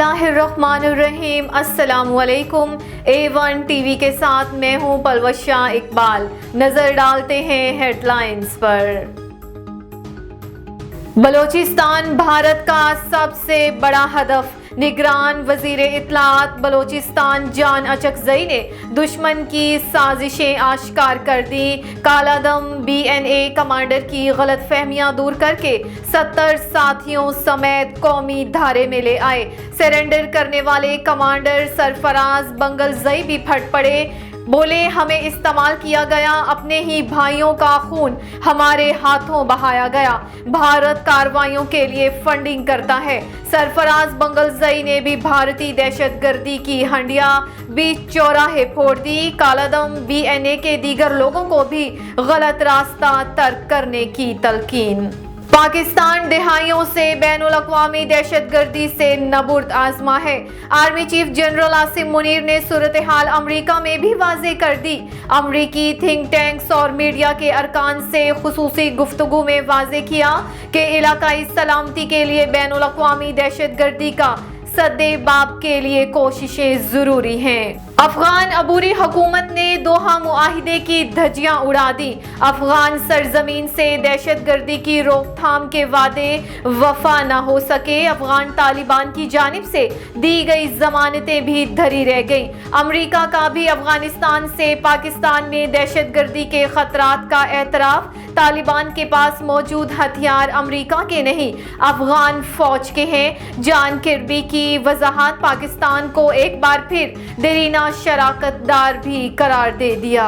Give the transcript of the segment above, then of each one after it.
اللہ الرحمن الرحیم۔ السلام علیکم۔ A1 ٹی وی کے ساتھ میں ہوں پلوشہ اقبال۔ نظر ڈالتے ہیں ہیڈ لائنز پر۔ بلوچستان بھارت کا سب سے بڑا ہدف، نگران وزیر اطلاعات بلوچستان جان اچکزئی نے دشمن کی سازشیں آشکار کر دیں۔ کالادم BNA کمانڈر کی غلط فہمیاں دور کر کے 70 ساتھیوں سمیت قومی دھارے میں لے آئے۔ سرنڈر کرنے والے کمانڈر سرفراز بنگلزئی بھی پھٹ پڑے، بولے ہمیں استعمال کیا گیا، اپنے ہی بھائیوں کا خون ہمارے ہاتھوں بہایا گیا، بھارت کارروائیوں کے لیے فنڈنگ کرتا ہے۔ سرفراز بنگلزئی نے بھی بھارتی دہشت گردی کی ہنڈیاں بیچ چوراہے پھوڑ دی۔ کالادم BNA کے دیگر لوگوں کو بھی غلط راستہ ترک کرنے کی تلقین۔ پاکستان دہائیوں سے بین الاقوامی دہشت گردی سے نبرد آزما ہے۔ Army chief general Asim Munir نے صورتحال امریکہ میں بھی واضح کر دی۔ امریکی تھنک ٹینکس اور میڈیا کے ارکان سے خصوصی گفتگو میں واضح کیا کہ علاقائی سلامتی کے لیے بین الاقوامی دہشت گردی کا سدے باب کے لیے کوششیں ضروری ہیں۔ افغان عبوری حکومت نے دوحہ معاہدے کی دھجیاں اڑا دی۔ افغان سرزمین سے دہشت گردی کی روک تھام کے وعدے وفا نہ ہو سکے۔ افغان طالبان کی جانب سے دی گئی ضمانتیں بھی دھری رہ گئیں۔ امریکہ کا بھی افغانستان سے پاکستان میں دہشت گردی کے خطرات کا اعتراف۔ طالبان کے پاس موجود ہتھیار امریکہ کے نہیں، افغان فوج کے ہیں۔ جان کربی کی وضاحت، پاکستان کو ایک بار پھر دیرینہ شراکت دار بھی قرار دے دیا۔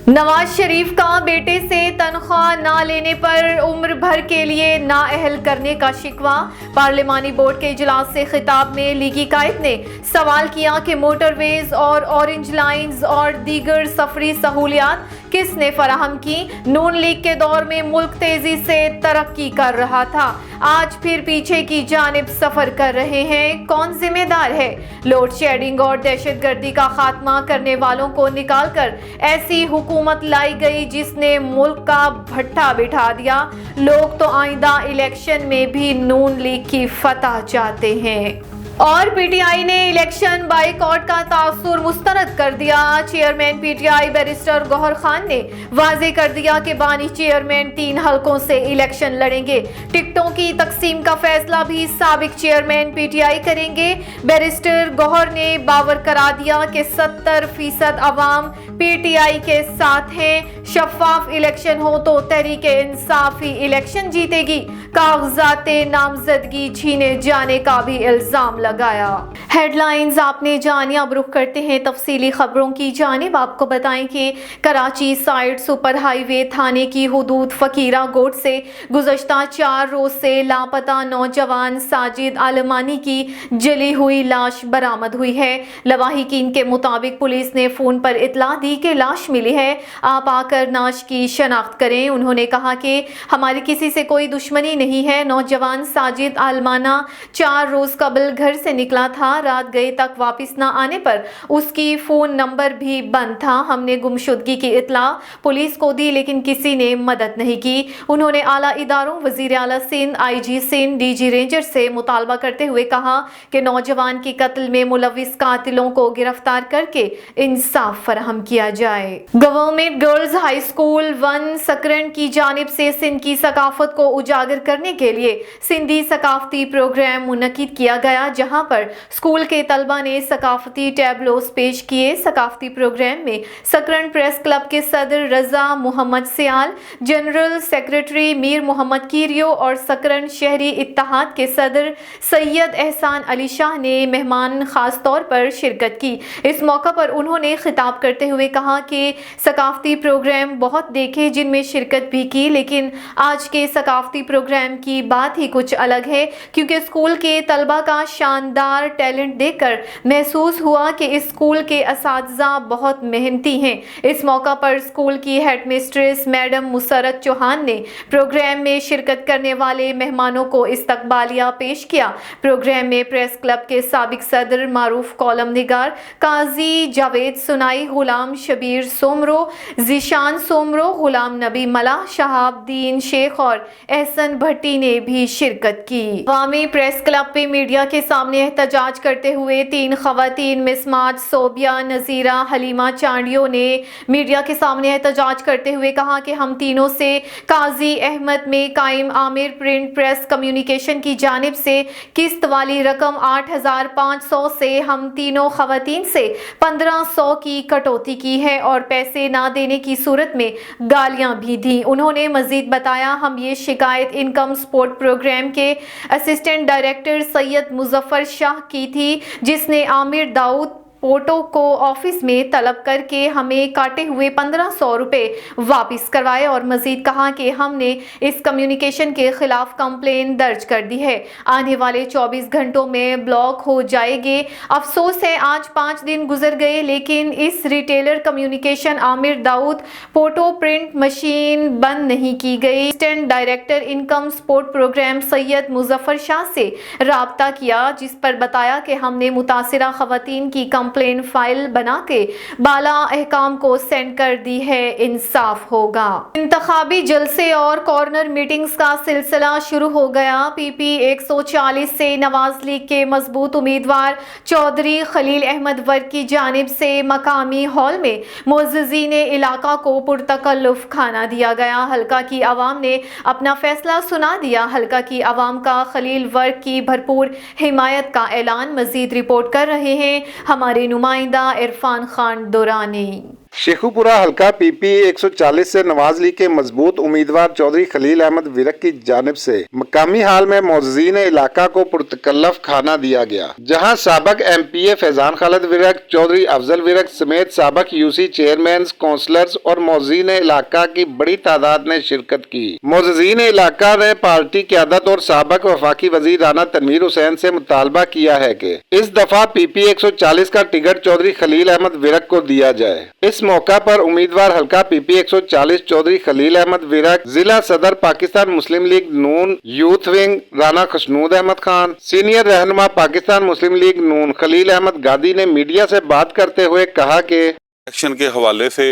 نواز شریف کا بیٹے سے تنخواہ نہ لینے پر عمر بھر کے لیے نااہل کرنے کا شکوہ۔ پارلیمانی بورڈ کے اجلاس سے خطاب میں لیگی قائد نے سوال کیا کہ موٹر ویز اور اورنج لائنز اور دیگر سفری سہولیات کس نے فراہم کی؟ نون لیگ کے دور میں ملک تیزی سے ترقی کر رہا تھا، آج پھر پیچھے کی جانب سفر کر رہے ہیں، کون ذمہ دار ہے؟ لوڈ شیڈنگ اور دہشت گردی کا خاتمہ کرنے والوں کو نکال کر ایسی حکومت لائی گئی جس نے ملک کا بھٹا بٹھا دیا۔ لوگ تو آئندہ الیکشن میں بھی نون لیگ کی فتح چاہتے ہیں۔ اور PTI نے الیکشن بائیکاٹ کا تاثر مسترد کر دیا۔ چیئرمین PTI بیرسٹر گوہر خان نے واضح کر دیا کہ بانی چیئرمین 3 حلقوں سے الیکشن لڑیں گے۔ ٹکٹوں کی تقسیم کا فیصلہ بھی سابق چیئرمین PTI کریں گے۔ بیرسٹر گوہر نے باور کرا دیا کہ 70% عوام PTI کے ساتھ ہیں۔ شفاف الیکشن ہو تو تحریک انصاف ہی الیکشن جیتے گی۔ کاغذات نامزدگی چھینے جانے کا بھی الزام لگایا۔ ہیڈ لائنز آپ نے جانی، اب رخ کرتے ہیں تفصیلی خبروں کی جانب۔ آپ کو بتائیں کہ کراچی سائٹ سپر ہائی وے تھانے کی حدود فقیرہ گوٹ سے گزشتہ 4 روز سے لاپتہ نوجوان ساجد عالمانی کی جلی ہوئی لاش برآمد ہوئی ہے۔ لواحقین کے مطابق پولیس نے فون پر اطلاع دی کہ لاش ملی ہے، آپ آ کر نعش کی شناخت کریں۔ انہوں نے کہا کہ ہماری کسی سے کوئی دشمنی نہیں ہے۔ نوجوان ساجد عالمانہ 4 روز قبل گھر سے نکلا تھا، رات گئے تک واپس نہ آنے پر اس کی فون نمبر بھی بند تھا۔ ہم نے گمشدگی کی اطلاع پولیس کو دی لیکن کسی نے مدد نہیں کی۔ انہوں نے اعلیٰ اداروں، وزیر اعلیٰ Sindh, IG Sindh, DG ranger سے مطالبہ کرتے ہوئے کہا کہ نوجوان کے قتل میں ملوث قاتلوں کو گرفتار کر کے انصاف فراہم کیا جائے۔ گورنمنٹ گرلز ہائی اسکول 1 سکرن کی جانب سے سندھ کی ثقافت کو اجاگر کرنے کے لیے سندھی ثقافتی پروگرام منعقد کیا گیا، جہاں پر اسکول کے طلبہ نے ثقافتی ٹیبلوز پیش کیے۔ ثقافتی پروگرام میں سکرن پریس کلب کے صدر رضا محمد سیال، جنرل سیکریٹری میر محمد کیریو اور سکرن شہری اتحاد کے صدر سید احسان علی شاہ نے مہمان خاص طور پر شرکت کی۔ اس موقع پر انہوں نے خطاب کرتے ہوئے کہا کہ ثقافتی پروگرام بہت دیکھے جن میں شرکت بھی کی، لیکن آج کے ثقافتی پروگرام کی بات ہی کچھ الگ ہے، کیونکہ اسکول کے طلبہ کا شاندار ٹیلنٹ دیکھ کر محسوس ہوا کہ اس اسکول کے اساتذہ بہت محنتی ہیں۔ اس موقع پر اسکول کی ہیڈ مسٹریس میڈم مسرت چوہان نے پروگرام میں شرکت کرنے والے مہمانوں کو استقبالیہ پیش کیا۔ پروگرام میں پریس کلب کے سابق صدر، معروف کالم نگار قاضی جاوید سنائی، غلام شبیر سومرو، ذیشان سومرو، غلام نبی ملا، شہاب الدین شیخ اور احسن بھٹی نے بھی شرکت کی۔ عوامی پریس کلب پہ میڈیا کے سامنے سامنے احتجاج کرتے ہوئے 3 خواتین مسمات صوبیہ نذیرہ حلیمہ چانڈیو نے میڈیا کے سامنے احتجاج کرتے ہوئے کہا کہ ہم تینوں سے قاضی احمد میں قائم عامر پرنٹ پریس کمیونیکیشن کی جانب سے قسط والی رقم 8,500 سے ہم تینوں خواتین سے 1,500 کی کٹوتی کی ہے اور پیسے نہ دینے کی صورت میں گالیاں بھی دیں۔ انہوں نے مزید بتایا ہم یہ شکایت انکم سپورٹ پروگرام کے اسسٹنٹ ڈائریکٹر سید مظفر شاہ کی تھی جس نے عامر داؤد پوٹو کو آفس میں طلب کر کے ہمیں کاٹے ہوئے 1,500 روپے واپس کروائے اور مزید کہا کہ ہم نے اس کمیونیکیشن کے خلاف کمپلین درج کر دی ہے، آنے والے 24 گھنٹوں میں بلاک ہو جائے گے۔ افسوس ہے آج 5 دن گزر گئے لیکن اس retailer communication Aamir Dawood photo print machine بند نہیں کی گئی۔ Assistant director income support programme Syed Muzaffar Shah سے رابطہ کیا جس پر بتایا کہ ہم نے متاثرہ خواتین کی کمپلین فائل بنا کے بالا احکام کو سینڈ کر دی ہے، انصاف ہوگا۔ انتخابی جلسے اور کارنر میٹنگز کا سلسلہ شروع ہو گیا۔ پی پی 140 سے نواز لیگ کے مضبوط امیدوار چودھری خلیل احمد ورک کی جانب سے مقامی ہال میں معززین علاقہ کو پرتکلف کھانا دیا گیا۔ حلقہ کی عوام نے اپنا فیصلہ سنا دیا۔ حلقہ کی عوام کا خلیل ورک کی بھرپور حمایت کا اعلان۔ مزید رپورٹ کر رہے ہیں ہمارے نمائندہ عرفان خان دورانی۔ شیخو پورہ حلقہ پی پی 140 سے نواز لیگ کے مضبوط امیدوار چودھری خلیل احمد ورک کی جانب سے مقامی ہال میں معززین علاقہ کو پرتکلف کھانا دیا گیا، جہاں سابق ایم پی اے فیضان خالد ورک، چودھری افضل ورک سمیت سابق یو سی چیئرمینز، کونسلرز اور معززین علاقہ کی بڑی تعداد نے شرکت کی۔ معززین علاقہ نے پارٹی قیادت اور سابق وفاقی وزیر رانا تنویر حسین سے مطالبہ کیا ہے کہ اس دفعہ پی پی 140 کا ٹکٹ چودھری خلیل احمد ورک کو دیا جائے۔ اس موقع پر امیدوار حلقہ پی پی 140 چودھری خلیل احمد ورک، ضلع صدر Pakistan Muslim League Noon youth wing Rana Khushnood Ahmed Khan, senior رہنما پاکستان مسلم لیگ نون خلیل احمد گادی نے میڈیا سے بات کرتے ہوئے کہا کہ الیکشن کے حوالے سے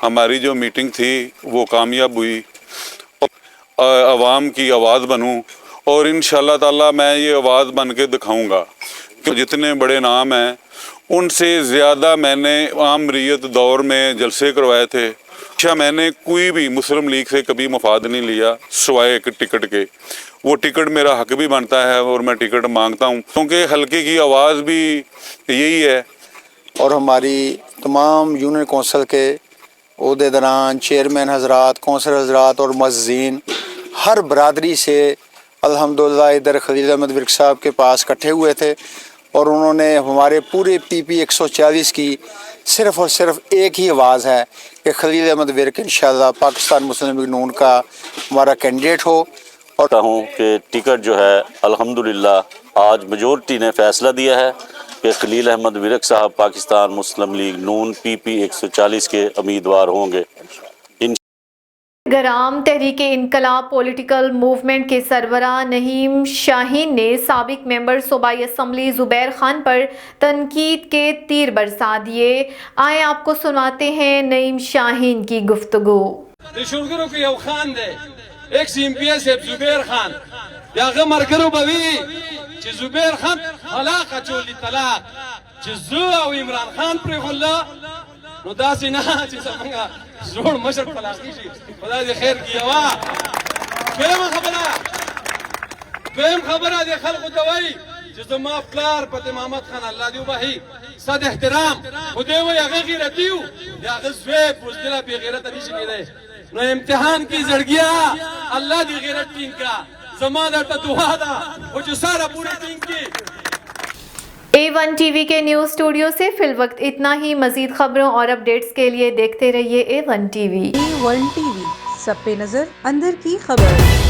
ہماری جو میٹنگ تھی وہ کامیاب ہوئی، عوام کی آواز بنوں اور انشاءاللہ تعالی میں یہ آواز بن کے دکھاؤں گا کہ جتنے بڑے نام ہیں ان سے زیادہ میں نے عام ریت دور میں جلسے کروائے تھے۔ اچھا، میں نے کوئی بھی مسلم لیگ سے کبھی مفاد نہیں لیا سوائے ایک ٹکٹ کے۔ وہ ٹکٹ میرا حق بھی بنتا ہے اور میں ٹکٹ مانگتا ہوں کیونکہ حلقے کی آواز بھی یہی ہے۔ اور ہماری تمام یونین کونسل کے عہدیداران، چیئرمین حضرات، کونسلر حضرات اور معززین ہر برادری سے الحمدللہ ادھر خلیل احمد ورک صاحب کے پاس اکٹھے ہوئے تھے اور انہوں نے ہمارے پورے پی پی 140 کی صرف اور صرف ایک ہی آواز ہے کہ خلیل احمد ورک انشاءاللہ پاکستان مسلم لیگ نون کا ہمارا کینڈیڈیٹ ہو۔ اور ہوں کہ ٹکٹ جو ہے الحمدللہ آج میجورٹی نے فیصلہ دیا ہے کہ خلیل احمد ورک صاحب پاکستان مسلم لیگ نون پی پی 140 کے امیدوار ہوں گے۔ گرام تحریک انقلاب پولیٹیکل موومنٹ کے سربراہ نعیم شاہین نے سابق ممبر صوبائی اسمبلی زبیر خان پر تنقید کے تیر برسا دیے۔ آئیں آپ کو سناتے ہیں نعیم شاہین کی گفتگو۔ شرگرو کو یو خان دے ایک سی ایم پی ایس زبیر خان یا مرگرو بوی چی زبیر خان طلاق چولی طلاق چی زو او عمران خان پر غلا نو داسی نا چی سمنگا زور مشرق طلاقی شی خدا دی خیر کی ہوا۔ دویم خبرہ دی خلق دوائی چی زما پلار پت امامت خان اللہ دیو باہی صد احترام خودیو یا غیرتیو یا غزویب بزدلہ بی غیرت ابیشی کی دے نو امتحان کی زڑگیا اللہ دی غیرت ٹین کا زمان در تا دعا دا وہ جو سارا پوری ٹین کی۔ A1 ٹی وی کے نیوز اسٹوڈیو سے فی الوقت اتنا ہی۔ مزید خبروں اور اپڈیٹس کے لیے دیکھتے رہیے A1 T V. A1 T V, سب پہ نظر، اندر کی خبر۔